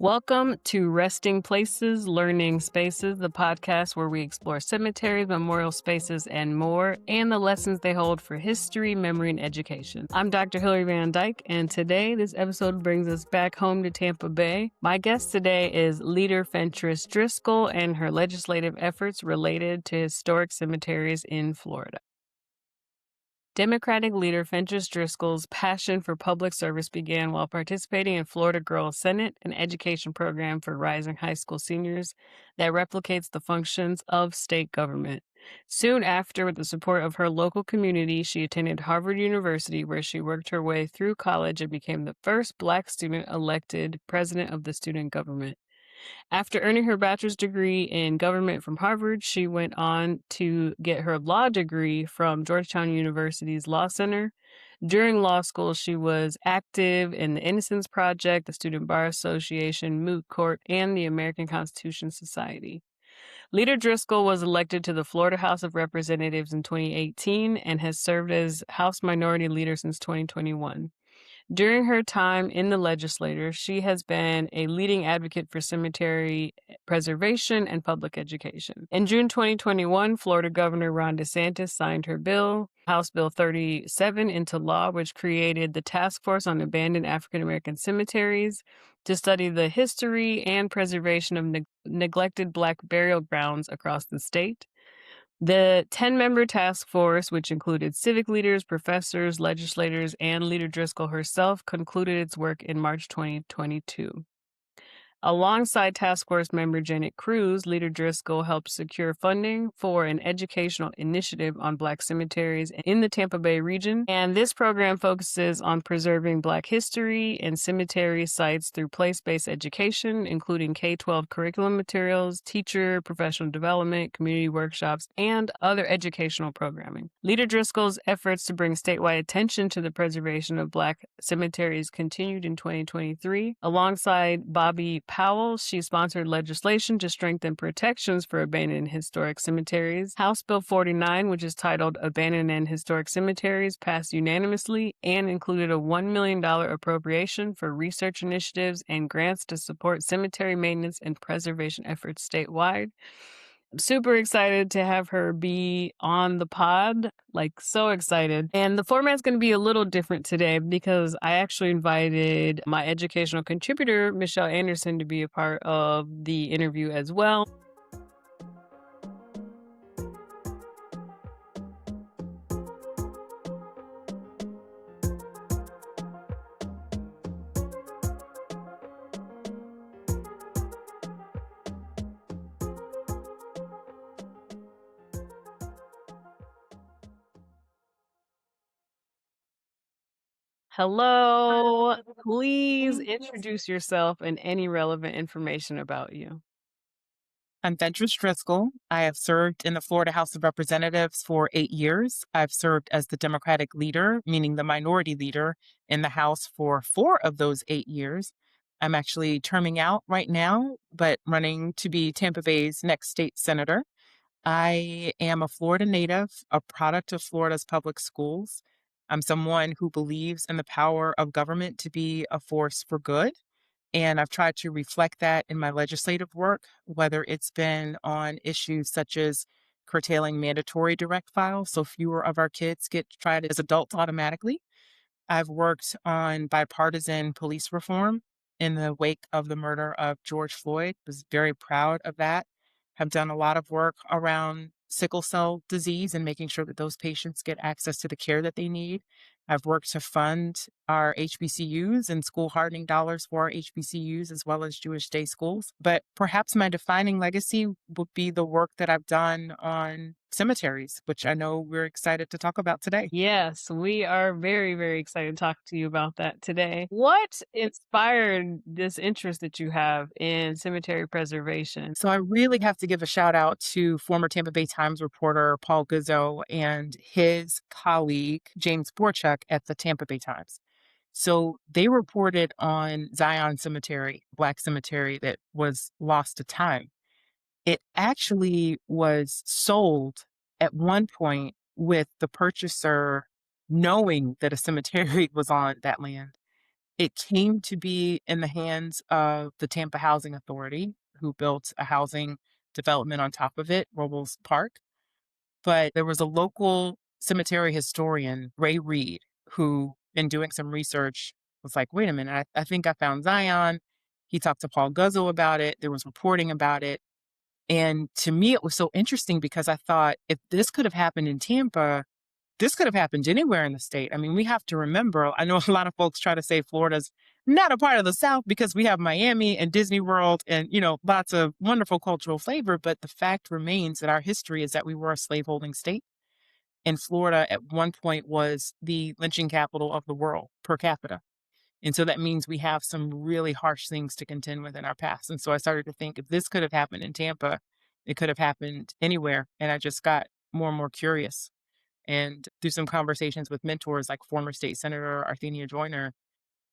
Welcome to Resting Places, Learning Spaces, the podcast where we explore cemeteries, memorial spaces, and more, and the lessons they hold for history, memory, and education. I'm Dr. Hilary Van Dyke, and today this episode brings us back home to Tampa Bay. My guest today is leader Fentrice Driskell and her legislative efforts related to historic cemeteries in Florida. Democratic leader Fentrice Driskell's passion for public service began while participating in Florida Girls Senate, an education program for rising high school seniors that replicates the functions of state government. Soon after, with the support of her local community, she attended Harvard University, where she worked her way through college and became the first Black student elected president of the student government. After earning her bachelor's degree in government from Harvard, she went on to get her law degree from Georgetown University's Law Center. During law school, she was active in the Innocence Project, the Student Bar Association, Moot Court, and the American Constitution Society. Leader Driskell was elected to the Florida House of Representatives in 2018 and has served as House Minority Leader since 2021. During her time in the legislature, she has been a leading advocate for cemetery preservation and public education. In June 2021, Florida Governor Ron DeSantis signed her bill, House Bill 37, into law, which created the Task Force on Abandoned African American Cemeteries to study the history and preservation of neglected Black burial grounds across the state. The 10-member task force, which included civic leaders, professors, legislators, and Leader Driskell herself, concluded its work in March 2022. Alongside task force member Janet Cruz, Leader Driskell helped secure funding for an educational initiative on Black cemeteries in the Tampa Bay region. And this program focuses on preserving Black history and cemetery sites through place-based education, including K-12 curriculum materials, teacher professional development, community workshops, and other educational programming. Leader Driskell's efforts to bring statewide attention to the preservation of Black cemeteries continued in 2023. Alongside Bobby Powell, she sponsored legislation to strengthen protections for abandoned historic cemeteries. House Bill 49, which is titled Abandoned and Historic Cemeteries, passed unanimously and included a $1 million appropriation for research initiatives and grants to support cemetery maintenance and preservation efforts statewide. I'm super excited to have her be on the pod, so excited. And the format's going to be a little different today because I actually invited my educational contributor, Michelle Anderson, to be a part of the interview as well. Hello, please introduce yourself and any relevant information about you. I'm Fentrice Driskell. I have served in the Florida House of Representatives for 8 years. I've served as the Democratic leader, meaning the minority leader, in the House for 4 of those 8 years. I'm actually terming out right now, but running to be Tampa Bay's next state senator. I am a Florida native, a product of Florida's public schools. I'm someone who believes in the power of government to be a force for good. And I've tried to reflect that in my legislative work, whether it's been on issues such as curtailing mandatory direct files, so fewer of our kids get tried as adults automatically. I've worked on bipartisan police reform in the wake of the murder of George Floyd, was very proud of that. Have done a lot of work around sickle cell disease and making sure that those patients get access to the care that they need. I've worked to fund our HBCUs and school hardening dollars for our HBCUs as well as Jewish day schools. But perhaps my defining legacy would be the work that I've done on cemeteries, which I know we're excited to talk about today. Yes, we are very, very excited to talk to you about that today. What inspired this interest that you have in cemetery preservation? So I really have to give a shout out to former Tampa Bay Times reporter Paul Guzzo and his colleague James Borchuk at the Tampa Bay Times. So they reported on Zion Cemetery, Black cemetery that was lost to time. It actually was sold at one point with the purchaser knowing that a cemetery was on that land. It came to be in the hands of the Tampa Housing Authority, who built a housing development on top of it, Robles Park. But there was a local cemetery historian, Ray Reed, who, in doing some research, was like, wait a minute, I think I found Zion. He talked to Paul Guzzo about it. There was reporting about it. And to me, it was so interesting because I thought if this could have happened in Tampa, this could have happened anywhere in the state. I mean, we have to remember, I know a lot of folks try to say Florida's not a part of the South because we have Miami and Disney World and, lots of wonderful cultural flavor. But the fact remains that our history is that we were a slaveholding state. And Florida at one point was the lynching capital of the world per capita. And so that means we have some really harsh things to contend with in our past. And so I started to think if this could have happened in Tampa, it could have happened anywhere. And I just got more and more curious. And through some conversations with mentors like former state senator Arthenia Joyner,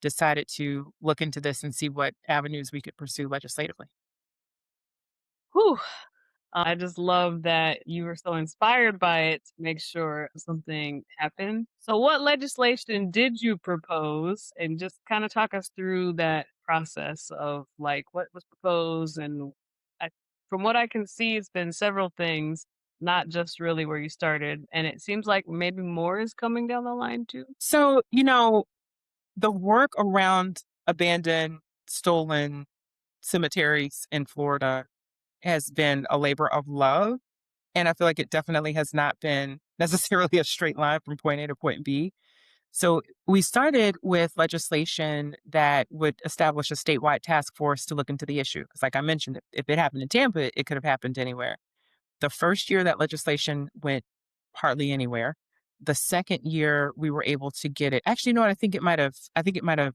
decided to look into this and see what avenues we could pursue legislatively. Whew. I just love that you were so inspired by it to make sure something happened. So, what legislation did you propose? And just kind of talk us through that process of like what was proposed. And I, from what I can see, it's been several things, not just really where you started. And it seems like maybe more is coming down the line too. So, the work around abandoned, stolen cemeteries in Florida has been a labor of love. And I feel like it definitely has not been necessarily a straight line from point A to point B. So we started with legislation that would establish a statewide task force to look into the issue. Because, like I mentioned, if it happened in Tampa, it could have happened anywhere. The first year that legislation went hardly anywhere. The second year we were able to get it. Actually, you know what? I think it might have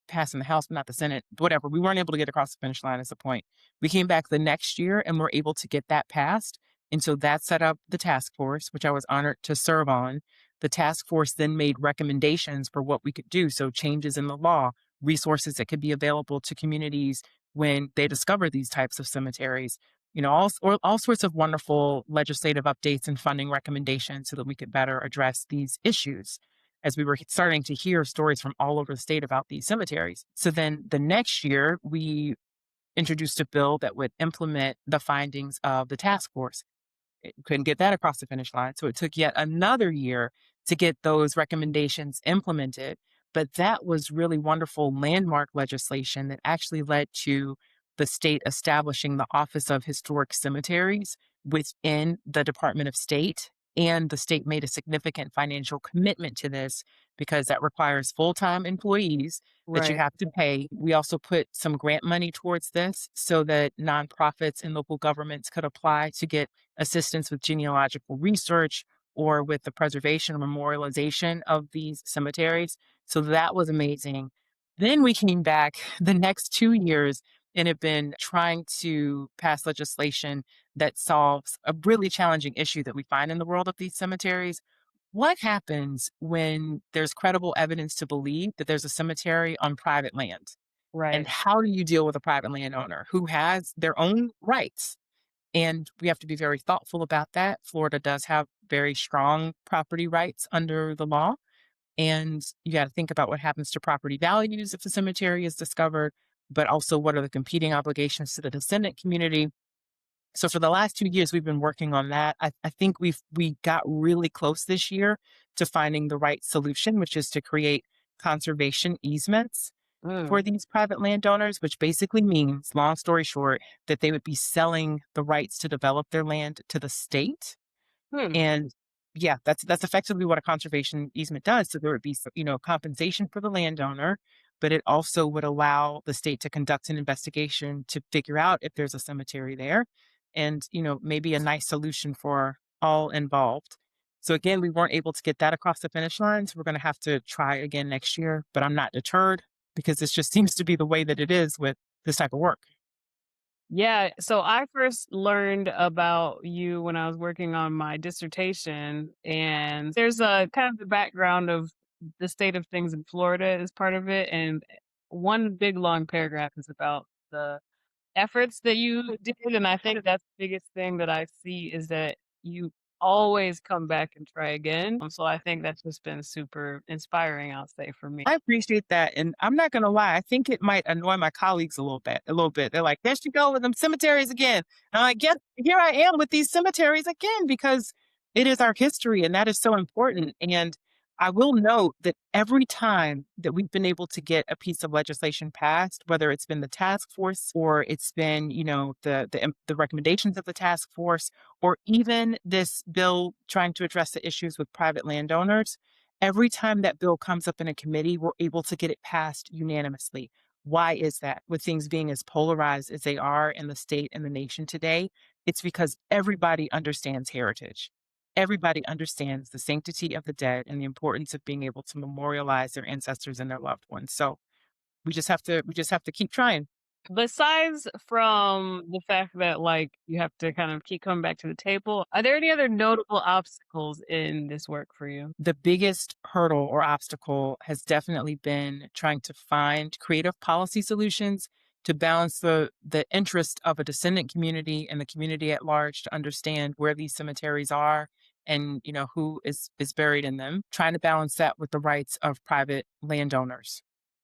passed in the House, but not the Senate. Whatever. We weren't able to get across the finish line. Is the point? We came back the next year and were able to get that passed. And so that set up the task force, which I was honored to serve on. The task force then made recommendations for what we could do. So changes in the law, resources that could be available to communities when they discover these types of cemeteries, all sorts of wonderful legislative updates and funding recommendations so that we could better address these issues as we were starting to hear stories from all over the state about these cemeteries. So then the next year, we introduced a bill that would implement the findings of the task force. It couldn't get that across the finish line. So it took yet another year to get those recommendations implemented. But that was really wonderful landmark legislation that actually led to the state establishing the Office of Historic Cemeteries within the Department of State. And the state made a significant financial commitment to this because that requires full time employees that you Right. have to pay. We also put some grant money towards this so that nonprofits and local governments could apply to get assistance with genealogical research or with the preservation or memorialization of these cemeteries. So that was amazing. Then we came back the next 2 years and have been trying to pass legislation that solves a really challenging issue that we find in the world of these cemeteries. What happens when there's credible evidence to believe that there's a cemetery on private land? And Right. how do you deal with a private landowner who has their own rights? And we have to be very thoughtful about that. Florida does have very strong property rights under the law. And you got to think about what happens to property values if the cemetery is discovered, but also what are the competing obligations to the descendant community. So for the last 2 years, we've been working on that. I think we got really close this year to finding the right solution, which is to create conservation easements Mm. for these private landowners, which basically means, long story short, that they would be selling the rights to develop their land to the state. Hmm. And yeah, that's effectively what a conservation easement does. So there would be, compensation for the landowner, but it also would allow the state to conduct an investigation to figure out if there's a cemetery there and, maybe a nice solution for all involved. So again, we weren't able to get that across the finish line. So we're going to have to try again next year, but I'm not deterred because this just seems to be the way that it is with this type of work. Yeah, so I first learned about you when I was working on my dissertation, and there's a kind of the background of the state of things in Florida is part of it, and one big long paragraph is about the efforts that you did, and I think that's the biggest thing that I see is that you always come back and try again. So I think that's just been super inspiring, I'll say, for me. I appreciate that, and I'm not gonna lie, I think it might annoy my colleagues a little bit, a little bit. They're like, "There she go with them cemeteries again." And I'm like, "Yep, here I am with these cemeteries again," because it is our history, and that is so important. And I will note that every time that we've been able to get a piece of legislation passed, whether it's been the task force or it's been, the recommendations of the task force, or even this bill trying to address the issues with private landowners, every time that bill comes up in a committee, we're able to get it passed unanimously. Why is that? With things being as polarized as they are in the state and the nation today, it's because everybody understands heritage. Everybody understands the sanctity of the dead and the importance of being able to memorialize their ancestors and their loved ones. So we just have to keep trying. Besides from the fact that, like, you have to kind of keep coming back to the table, are there any other notable obstacles in this work for you? The biggest hurdle or obstacle has definitely been trying to find creative policy solutions to balance the interest of a descendant community and the community at large to understand where these cemeteries are and who is buried in them, trying to balance that with the rights of private landowners.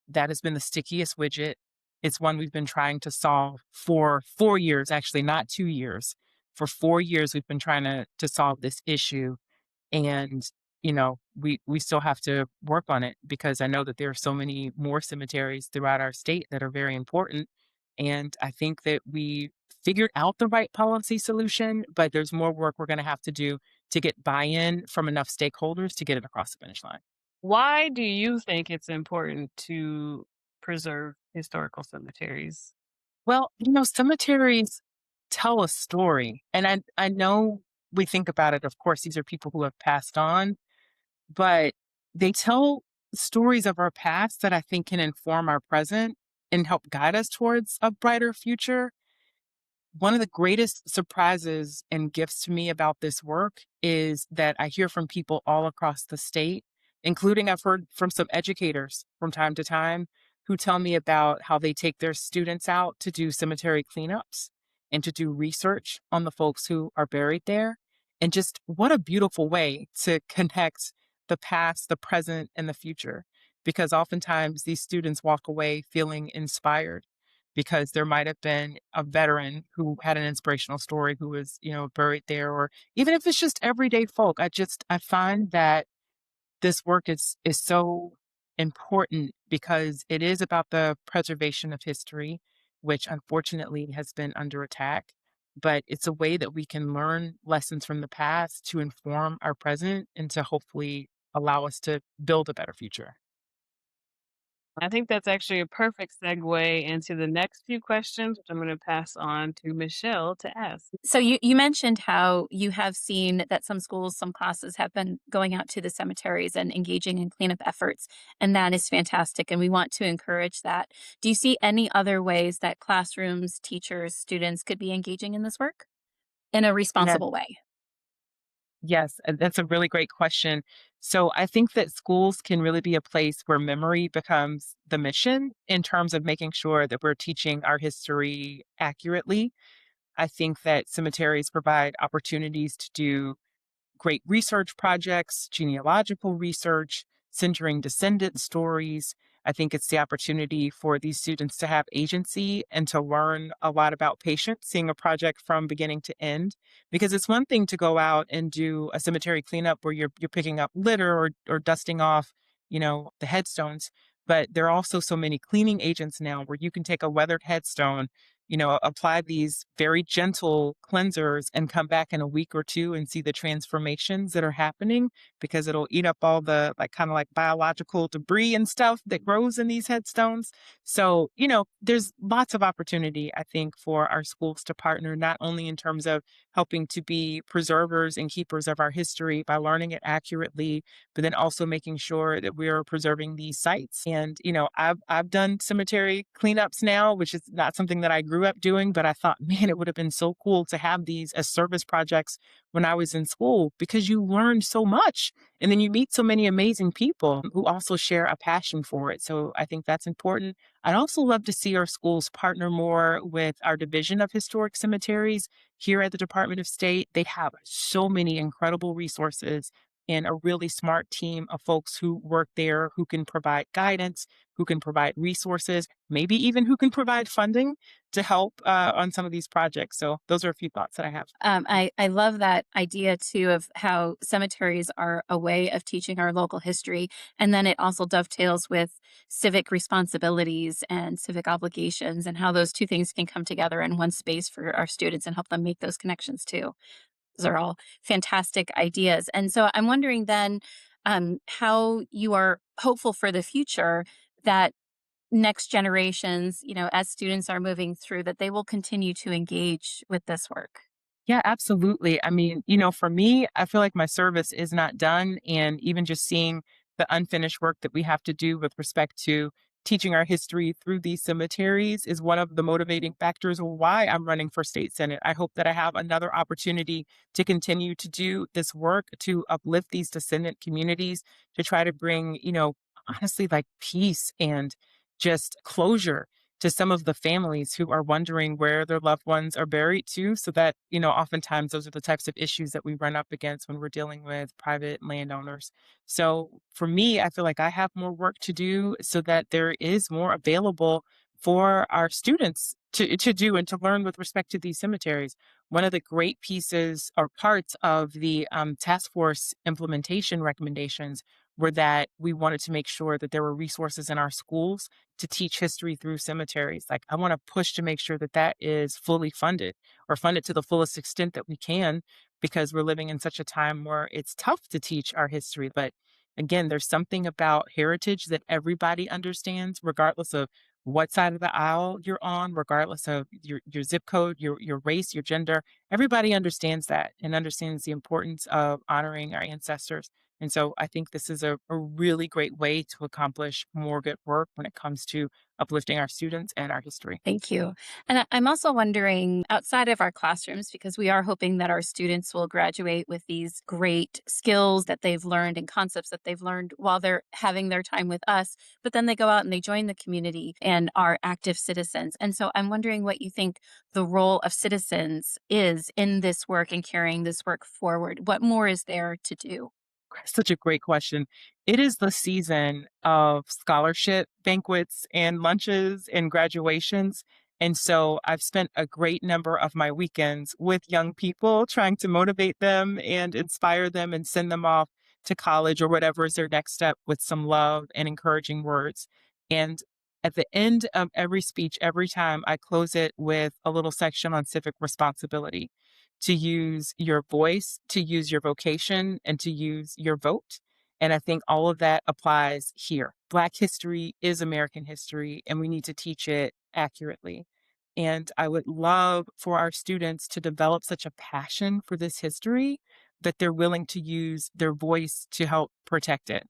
That has been the stickiest widget. It's one we've been trying to solve for 4 years, actually not 2 years. For 4 years we've been trying to solve this issue, and we still have to work on it because I know that there are so many more cemeteries throughout our state that are very important, and I think that we figured out the right policy solution, but there's more work we're going to have to do to get buy-in from enough stakeholders to get it across the finish line. Why do you think it's important to preserve historical cemeteries? Well, cemeteries tell a story, and I know we think about it, of course these are people who have passed on, but they tell stories of our past that I think can inform our present and help guide us towards a brighter future. One of the greatest surprises and gifts to me about this work is that I hear from people all across the state, including I've heard from some educators from time to time who tell me about how they take their students out to do cemetery cleanups and to do research on the folks who are buried there. And just what a beautiful way to connect the past, the present, and the future. Because oftentimes these students walk away feeling inspired because there might have been a veteran who had an inspirational story who was, buried there, or even if it's just everyday folk. I find that this work is so important because it is about the preservation of history, which unfortunately has been under attack. But it's a way that we can learn lessons from the past to inform our present and to hopefully allow us to build a better future. I think that's actually a perfect segue into the next few questions, which I'm going to pass on to Michelle to ask. So you mentioned how you have seen that some schools, some classes have been going out to the cemeteries and engaging in cleanup efforts, and that is fantastic, and we want to encourage that. Do you see any other ways that classrooms, teachers, students could be engaging in this work in a Yeah. responsible way? Yes, that's a really great question. So I think that schools can really be a place where memory becomes the mission in terms of making sure that we're teaching our history accurately. I think that cemeteries provide opportunities to do great research projects, genealogical research, centering descendant stories. I think it's the opportunity for these students to have agency and to learn a lot about patients, seeing a project from beginning to end. Because it's one thing to go out and do a cemetery cleanup where you're picking up litter or dusting off, the headstones. But there are also so many cleaning agents now where you can take a weathered headstone, apply these very gentle cleansers and come back in a week or two and see the transformations that are happening because it'll eat up all the like kind of like biological debris and stuff that grows in these headstones. So, there's lots of opportunity, I think, for our schools to partner, not only in terms of helping to be preservers and keepers of our history by learning it accurately, but then also making sure that we are preserving these sites. And, I've done cemetery cleanups now, which is not something that I grew grew up doing, but I thought, man, it would have been so cool to have these as service projects when I was in school because you learned so much. And then you meet so many amazing people who also share a passion for it. So I think that's important. I'd also love to see our schools partner more with our Division of Historic Cemeteries here at the Department of State. They have so many incredible resources and a really smart team of folks who work there who can provide guidance, who can provide resources, maybe even who can provide funding to help on some of these projects. So, those are a few thoughts that I have. I love that idea too of how cemeteries are a way of teaching our local history. And then it also dovetails with civic responsibilities and civic obligations and how those two things can come together in one space for our students and help them make those connections too. Those are all fantastic ideas. And so I'm wondering then how you are hopeful for the future that next generations, as students are moving through, that they will continue to engage with this work. Yeah, absolutely. I mean, for me, I feel like my service is not done. And even just seeing the unfinished work that we have to do with respect to teaching our history through these cemeteries is one of the motivating factors of why I'm running for state senate. I hope that I have another opportunity to continue to do this work, to uplift these descendant communities, to try to bring, honestly, like peace and just closure to some of the families who are wondering where their loved ones are buried too, so that, oftentimes those are the types of issues that we run up against when we're dealing with private landowners. So for me, I feel like I have more work to do so that there is more available for our students to do and to learn with respect to these cemeteries. One of the great pieces or parts of the task force implementation recommendations were that we wanted to make sure that there were resources in our schools to teach history through cemeteries. Like, I want to push to make sure that that is fully funded or funded to the fullest extent that we can, because we're living in such a time where it's tough to teach our history. But again, there's something about heritage that everybody understands, regardless of what side of the aisle you're on, regardless of your zip code, your race, your gender. Everybody understands that and understands the importance of honoring our ancestors. And so I think this is a really great way to accomplish more good work when it comes to uplifting our students and our history. Thank you. And I'm also wondering outside of our classrooms, because we are hoping that our students will graduate with these great skills that they've learned and concepts that they've learned while they're having their time with us, but then they go out and they join the community and are active citizens. And so I'm wondering what you think the role of citizens is in this work and carrying this work forward. What more is there to do? Such a great question. It is the season of scholarship banquets and lunches and graduations. And so I've spent a great number of my weekends with young people trying to motivate them and inspire them and send them off to college or whatever is their next step with some love and encouraging words. And at the end of every speech, every time I close it with a little section on civic responsibility, to use your voice, to use your vocation, and to use your vote. And I think all of that applies here. Black history is American history, and we need to teach it accurately. And I would love for our students to develop such a passion for this history that they're willing to use their voice to help protect it.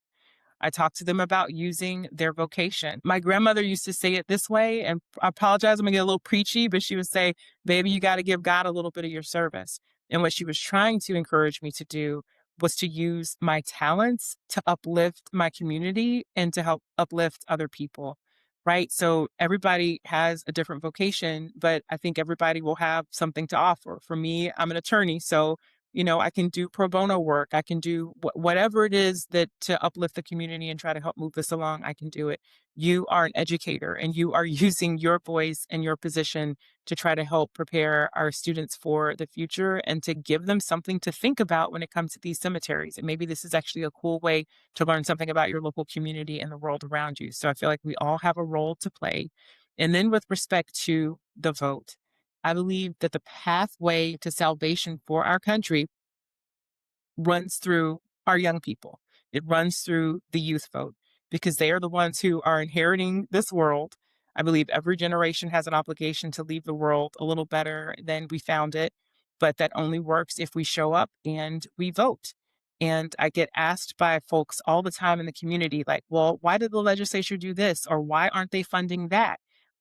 I talk to them about using their vocation. My grandmother used to say it this way, and I apologize, I'm gonna get a little preachy, but she would say, baby, you got to give God a little bit of your service. And what she was trying to encourage me to do was to use my talents to uplift my community and to help uplift other people. Right. So everybody has a different vocation, but I think everybody will have something to offer. For me, I'm an attorney. So I can do pro bono work. I can do whatever it is that to uplift the community and try to help move this along. I can do it. You are an educator and you are using your voice and your position to try to help prepare our students for the future and to give them something to think about when it comes to these cemeteries. And maybe this is actually a cool way to learn something about your local community and the world around you. So I feel like we all have a role to play. And then with respect to the vote, I believe that the pathway to salvation for our country runs through our young people. It runs through the youth vote because they are the ones who are inheriting this world. I believe every generation has an obligation to leave the world a little better than we found it, but that only works if we show up and we vote. And I get asked by folks all the time in the community, like, well, why did the legislature do this? Or why aren't they funding that?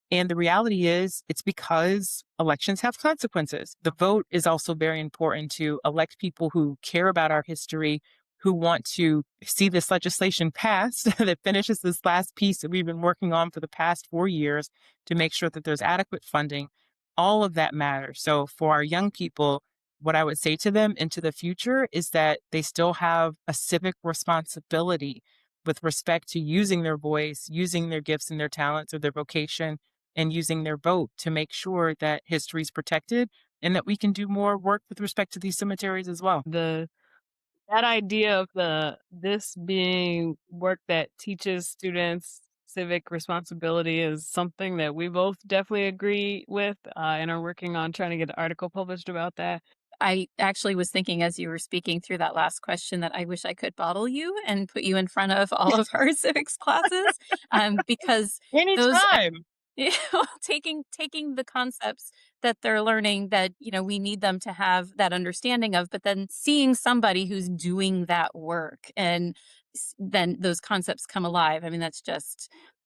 And the reality is, it's because elections have consequences. The vote is also very important to elect people who care about our history, who want to see this legislation passed that finishes this last piece that we've been working on for the past 4 years to make sure that there's adequate funding. All of that matters. So for our young people, what I would say to them into the future is that they still have a civic responsibility with respect to using their voice, using their gifts and their talents or their vocation, and using their vote to make sure that history is protected and that we can do more work with respect to these cemeteries as well. That idea of this being work that teaches students civic responsibility is something that we both definitely agree with, and are working on trying to get an article published about that. I actually was thinking as you were speaking through that last question that I wish I could bottle you and put you in front of all of our civics classes, because those Anytime. you know, taking the concepts that they're learning that, we need them to have that understanding of, but then seeing somebody who's doing that work and then those concepts come alive. I mean,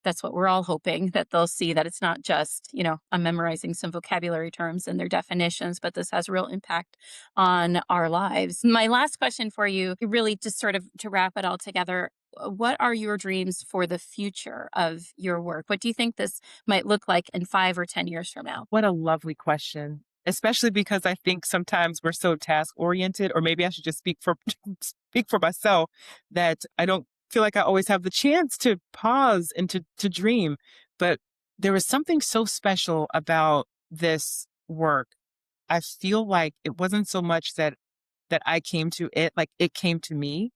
that's what we're all hoping that they'll see that it's not just, I'm memorizing some vocabulary terms and their definitions, but this has real impact on our lives. My last question for you, really just sort of to wrap it all together, what are your dreams for the future of your work? What do you think this might look like in 5 or 10 years from now? What a lovely question, especially because I think sometimes we're so task oriented, or maybe I should just speak for speak for myself, that I don't feel like I always have the chance to pause and to dream. But there was something so special about this work. I feel like it wasn't so much that I came to it, like it came to me.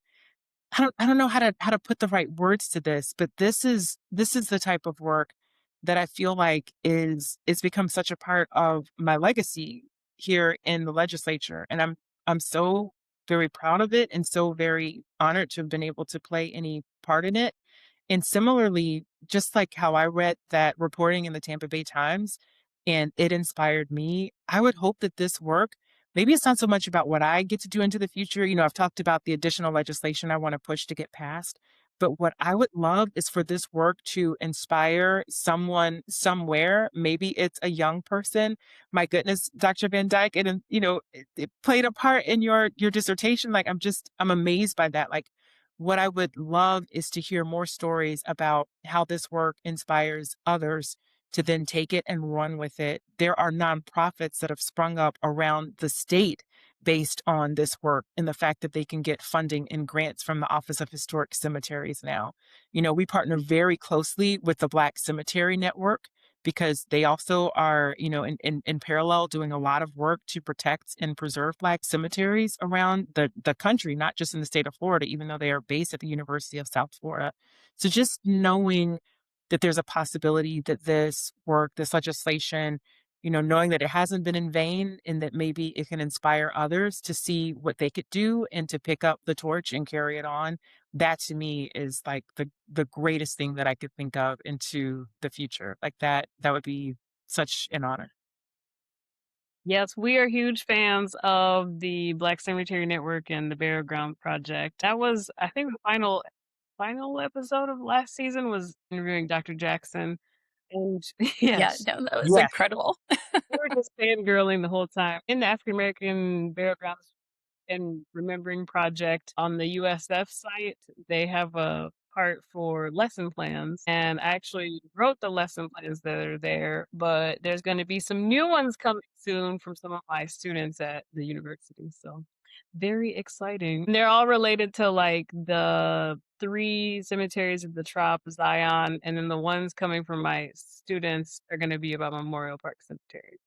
I don't know how to put the right words to this, but this is the type of work that I feel like is become such a part of my legacy here in the legislature. And I'm so very proud of it and so very honored to have been able to play any part in it. And similarly, just like how I read that reporting in the Tampa Bay Times and it inspired me, I would hope that this work, maybe it's not so much about what I get to do into the future. I've talked about the additional legislation I want to push to get passed. But what I would love is for this work to inspire someone somewhere. Maybe it's a young person. My goodness, Dr. Van Dyke, and it played a part in your dissertation. Like I'm amazed by that. Like what I would love is to hear more stories about how this work inspires others to then take it and run with it. There are nonprofits that have sprung up around the state based on this work and the fact that they can get funding and grants from the Office of Historic Cemeteries now. We partner very closely with the Black Cemetery Network because they also are, in parallel doing a lot of work to protect and preserve Black cemeteries around the country, not just in the state of Florida, even though they are based at the University of South Florida. So just knowing that there's a possibility that this work, this legislation, knowing that it hasn't been in vain and that maybe it can inspire others to see what they could do and to pick up the torch and carry it on. That to me is like the greatest thing that I could think of into the future. Like that would be such an honor. Yes, we are huge fans of the Black Cemetery Network and the Burial Ground Project. That was, I think, the final episode of last season was interviewing Dr. Jackson, and Yeah, yes, no, that was Yes. incredible. we were just fangirling the whole time. In the African American Burial Grounds and Remembering Project on the USF site, they have a part for lesson plans. And I actually wrote the lesson plans that are there, but there's going to be some new ones coming soon from some of my students at the university. So very exciting. And they're all related to like the three cemeteries of the Trop, Zion, and then the ones coming from my students are going to be about Memorial Park Cemetery.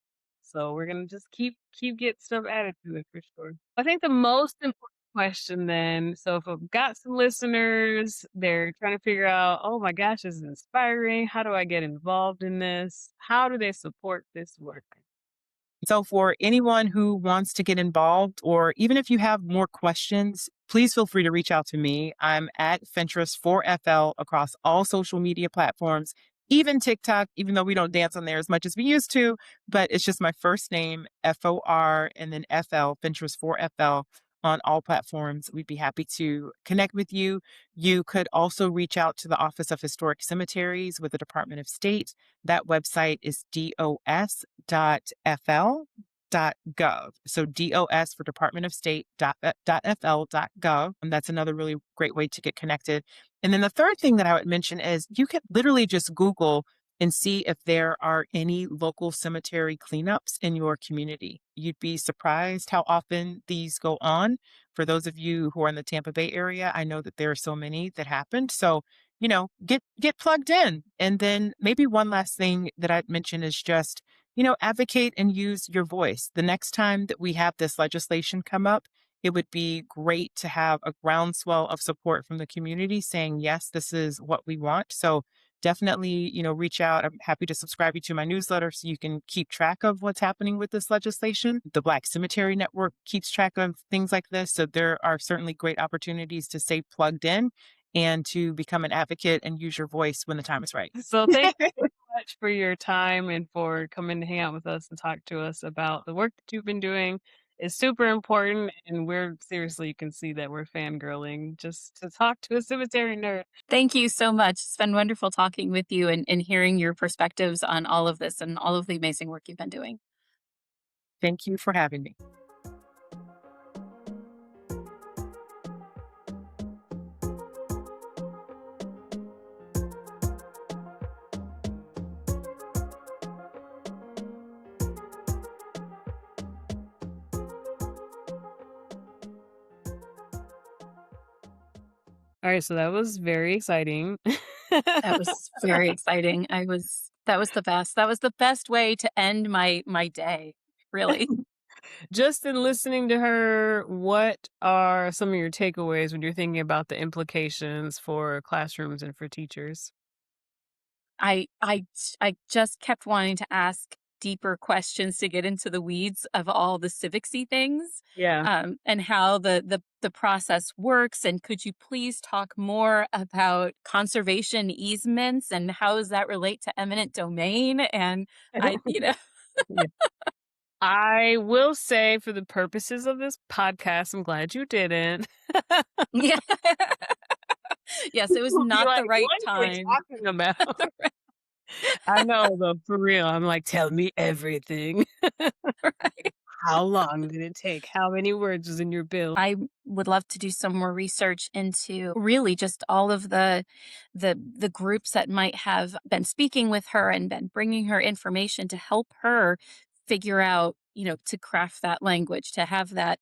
So we're gonna just keep getting stuff added to it for sure. I think the most important question then, so if I've got some listeners, they're trying to figure out, oh my gosh, this is inspiring. How do I get involved in this? How do they support this work? So, for anyone who wants to get involved, or even if you have more questions, please feel free to reach out to me. I'm at Fentrice4FL across all social media platforms, even TikTok, even though we don't dance on there as much as we used to, but it's just my first name, FOR, and then FL, Fentrice4FL. on all platforms. We'd be happy to connect with you. You could also reach out to the Office of Historic Cemeteries with the Department of State. That website is dos.fl.gov. So DOS for Department of State .fl.gov. And that's another really great way to get connected. And then the third thing that I would mention is you could literally just Google and see if there are any local cemetery cleanups in your community. You'd be surprised how often these go on. For those of you who are in the Tampa Bay area, I know that there are so many that happened. So, get plugged in. And then maybe one last thing that I'd mention is just, advocate and use your voice. The next time that we have this legislation come up, it would be great to have a groundswell of support from the community saying, yes, this is what we want. So definitely, reach out. I'm happy to subscribe you to my newsletter so you can keep track of what's happening with this legislation. The Black Cemetery Network keeps track of things like this. So there are certainly great opportunities to stay plugged in and to become an advocate and use your voice when the time is right. So thank you so much for your time and for coming to hang out with us and talk to us about the work that you've been doing. It's super important, and we're seriously, you can see that we're fangirling just to talk to a cemetery nerd. Thank you so much. It's been wonderful talking with you and hearing your perspectives on all of this and all of the amazing work you've been doing. Thank you for having me. All right, so that was very exciting. That was very exciting. That was the best. That was the best way to end my day, really. Just in listening to her, what are some of your takeaways when you're thinking about the implications for classrooms and for teachers? I just kept wanting to ask deeper questions to get into the weeds of all the civicsy things, Yeah. and how the process works. And could you please talk more about conservation easements and how does that relate to eminent domain? And I. Yeah. I will say, for the purposes of this podcast, I'm glad you didn't. Yeah. Yes, it was People be not the like, right "What are you time. talking about?" I know, though, for real. I'm like, "Tell me everything. Right. How long did it take? How many words was in your bill?" I would love to do some more research into really just all of the groups that might have been speaking with her and been bringing her information to help her figure out, to craft that language, to have that,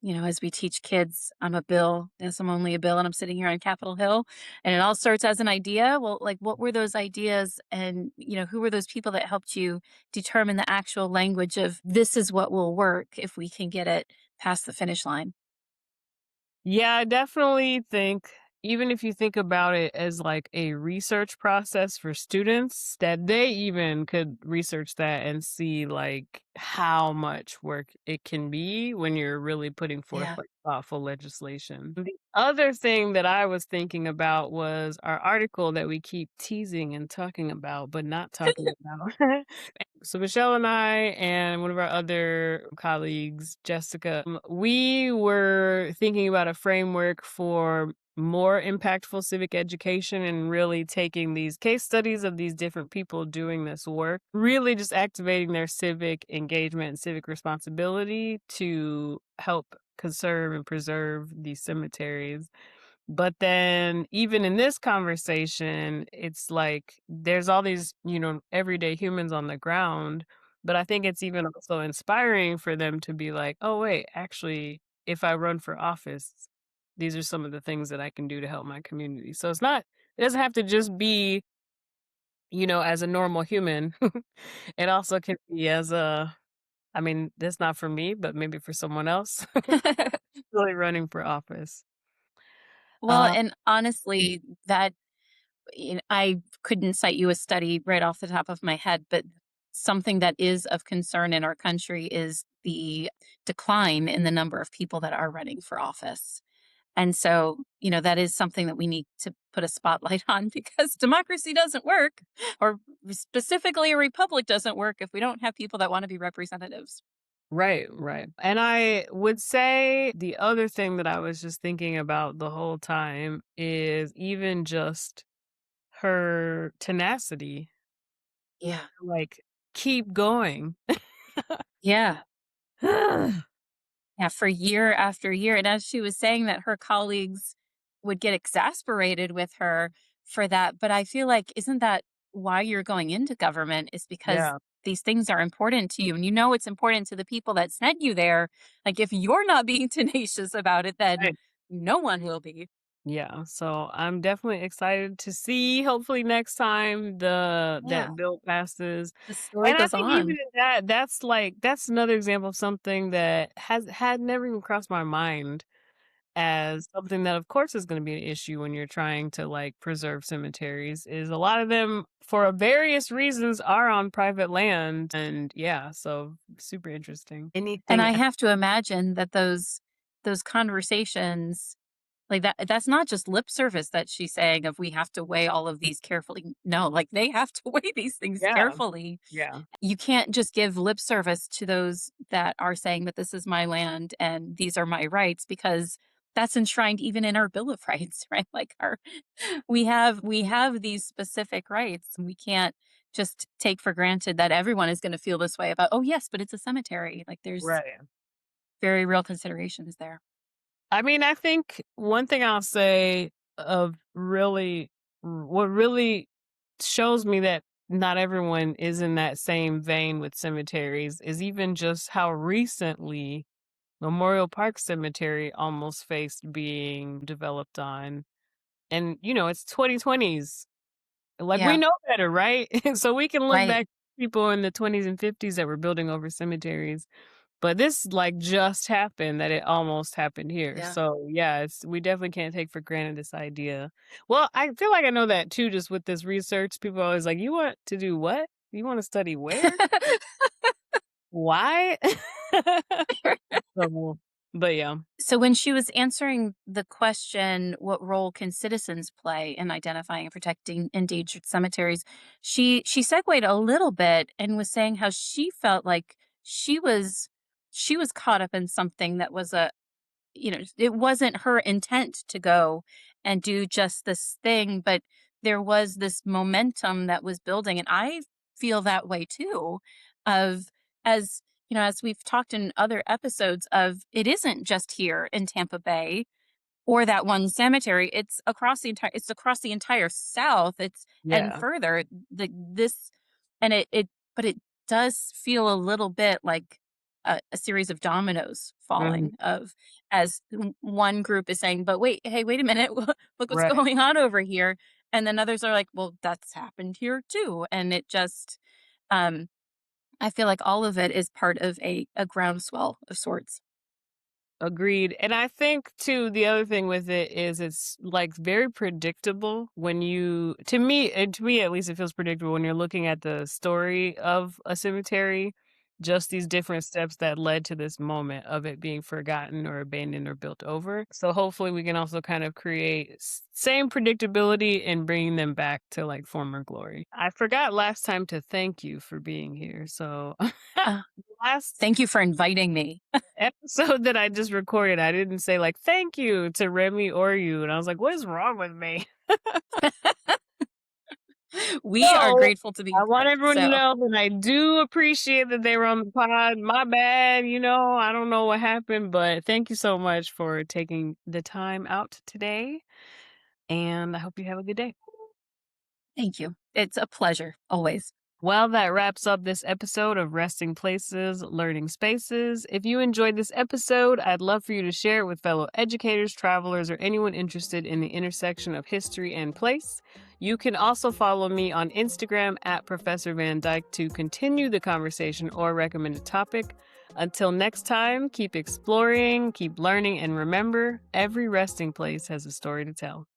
as we teach kids, I'm a bill. Yes, I'm only a bill and I'm sitting here on Capitol Hill. And it all starts as an idea. Well, like what were those ideas and, who were those people that helped you determine the actual language of this is what will work if we can get it past the finish line. Yeah, I definitely think, even if you think about it as like a research process for students, that they even could research that and see like how much work it can be when you're really putting forth Yeah. like thoughtful legislation. The other thing that I was thinking about was our article that we keep teasing and talking about, but not talking about. So Michelle and I and one of our other colleagues, Jessica, we were thinking about a framework for more impactful civic education and really taking these case studies of these different people doing this work, really just activating their civic engagement and civic responsibility to help conserve and preserve these cemeteries. But then even in this conversation, it's like there's all these, everyday humans on the ground. But I think it's even also inspiring for them to be like, oh, wait, actually, if I run for office, these are some of the things that I can do to help my community. So it doesn't have to just be, as a normal human. It also can be I mean, that's not for me, but maybe for someone else really running for office. Well, Uh, and honestly, I couldn't cite you a study right off the top of my head, but something that is of concern in our country is the decline in the number of people that are running for office. And so, that is something that we need to put a spotlight on because democracy doesn't work, or specifically a republic doesn't work if we don't have people that want to be representatives. Right, right. And I would say the other thing that I was just thinking about the whole time is even just her tenacity, Yeah. like, keep going. Yeah. Yeah, for year after year, and as she was saying that her colleagues would get exasperated with her for that, but I feel like isn't that why you're going into government is because Yeah, these things are important to you, and you know it's important to the people that sent you there. Like, if you're not being tenacious about it, then right. no one will be. Yeah, so I'm definitely excited to see, hopefully next time Yeah, that bill passes. the story And I goes think even on. in that, that's another example of something that had never even crossed my mind as something that of course is going to be an issue when you're trying to like preserve cemeteries is a lot of them for various reasons are on private land and yeah, so super interesting. And Anything I else? have to imagine that those conversations like, that's not just lip service that she's saying of, "We have to weigh all of these carefully." No, like, they have to weigh these things Yeah, carefully. yeah, You can't just give lip service to those that are saying that this is my land and these are my rights because that's enshrined even in our Bill of Rights, right? Like, our we have these specific rights, and we can't just take for granted that everyone is gonna feel this way about, "Oh, yes, but it's a cemetery." Like, there's right. very real considerations there. I mean, I think one thing I'll say of really what really shows me that not everyone is in that same vein with cemeteries is even just how recently Memorial Park Cemetery almost faced being developed on. And, it's 2020s. Like, we Yeah, know better, right? So we can look right. back at people in the 20s and 50s that were building over cemeteries. But this, like, just happened that it almost happened here. Yeah. So, yeah, we definitely can't take for granted this idea. Well, I feel like I know that too just with this research. People are always like, "You want to do what? You wanna study where? Why?" So, but yeah. So when she was answering the question, what role can citizens play in identifying and protecting endangered cemeteries? She segued a little bit and was saying how she felt like she was she was caught up in something that was it wasn't her intent to go and do just this thing, but there was this momentum that was building. And I feel that way too, of as as we've talked in other episodes of it isn't just here in Tampa Bay or that one cemetery. It's across the entire South. It's and Yeah. further the this and it but it does feel a little bit like a series of dominoes Mhm. falling of as one group is saying, but wait, hey, wait a minute, look what's Right. going on over here. And then others are like, well, that's happened here too. And it just um I feel like all of it is part of a groundswell of sorts. Agreed. And I think too, the other thing with it is it's like very predictable when to me, and to me at least, it feels predictable when you're looking at the story of a cemetery, just these different steps that led to this moment of it being forgotten or abandoned or built over. So hopefully we can also kind of create same predictability and bringing them back to like former glory. I forgot last time to thank you for being here. So Uh, last Thank you for inviting me. episode that I just recorded, I didn't say like thank you to Remy or you. And I was like, what is wrong with me? We are So grateful to be I want here. everyone to So know that I do appreciate that they were on the pod. My bad, I don't know what happened, but thank you so much for taking the time out today. And I hope you have a good day. thank you. It's a pleasure always. Well, that wraps up this episode of Resting Places, Learning Spaces. If you enjoyed this episode, I'd love for you to share it with fellow educators, travelers, or anyone interested in the intersection of history and place. You can also follow me on Instagram at Professor Van Dyke to continue the conversation or recommend a topic. Until next time, keep exploring, keep learning, and remember, every resting place has a story to tell.